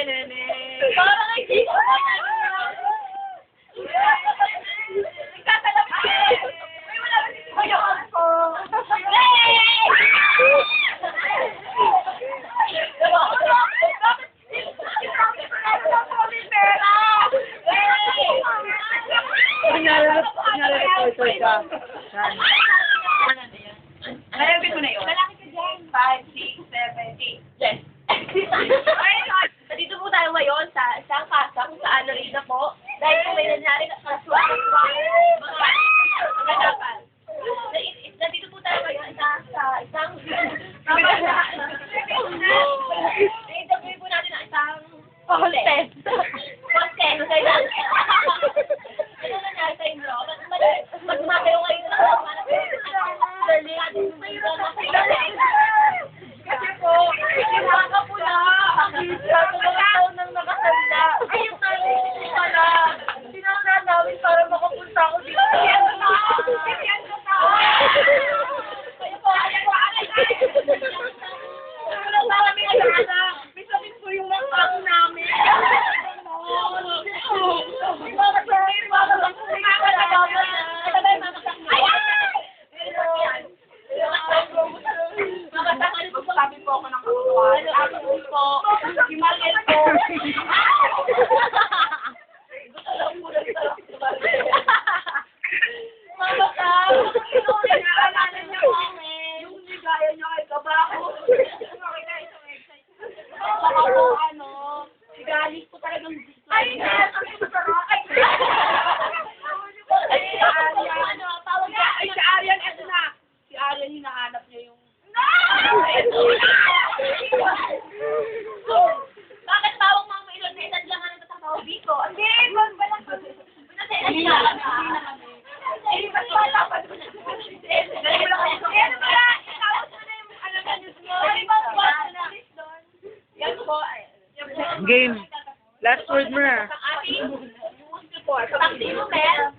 nene. Parang ay dito. Nagtatalapit ka. Ay, wala na dito. Ayun ko. Kunyari ka. Nalapit mo na yun. Malaki ka dyan. 5, 6, 7, 8. Yes. Dito po tayo ngayon sa isang kasa kung saan narina po. Dahil kung may nangyari na kaswa, mga kaganapan. Nandito po tayo ngayon sa isang i-interview po natin ang isang contest. Contest. Ano nangyari sa inyo? Ba't matayo ngayon na kasi po, iwaka po na. Sa taon nang nakasanda. Ayun na, hindi pala. Sinangan namin para makapunta ako dito. Yan na! Yan na! Kaya po, wala ba kami anak? May sabihin po yung lang namin. Sabi po ako ng katuwa. Ano po? Si Mariel po. Mama ka, yung inaalala niyo kami. Yung ligaya niyo kay Kabaho. Baka po si Galis po talagang gusto. Ay, ang masarap. Ay, si Arian. Tawag niya. Ay, si Arian, eto na. Si Arian, hinahanap niya yung bakit bawang mga mailon na ilan lang ang natatawag dito? Hindi, wag ba lang hindi na kami. Hindi ba ito alapan ko na? Dahil mo lang kayo. Yan pala, itawag mo na yung alaman nyo. Ay, mag-watch na. Yan po. Game. Last word mo na. Ang ating support. Pag-sino, Mel?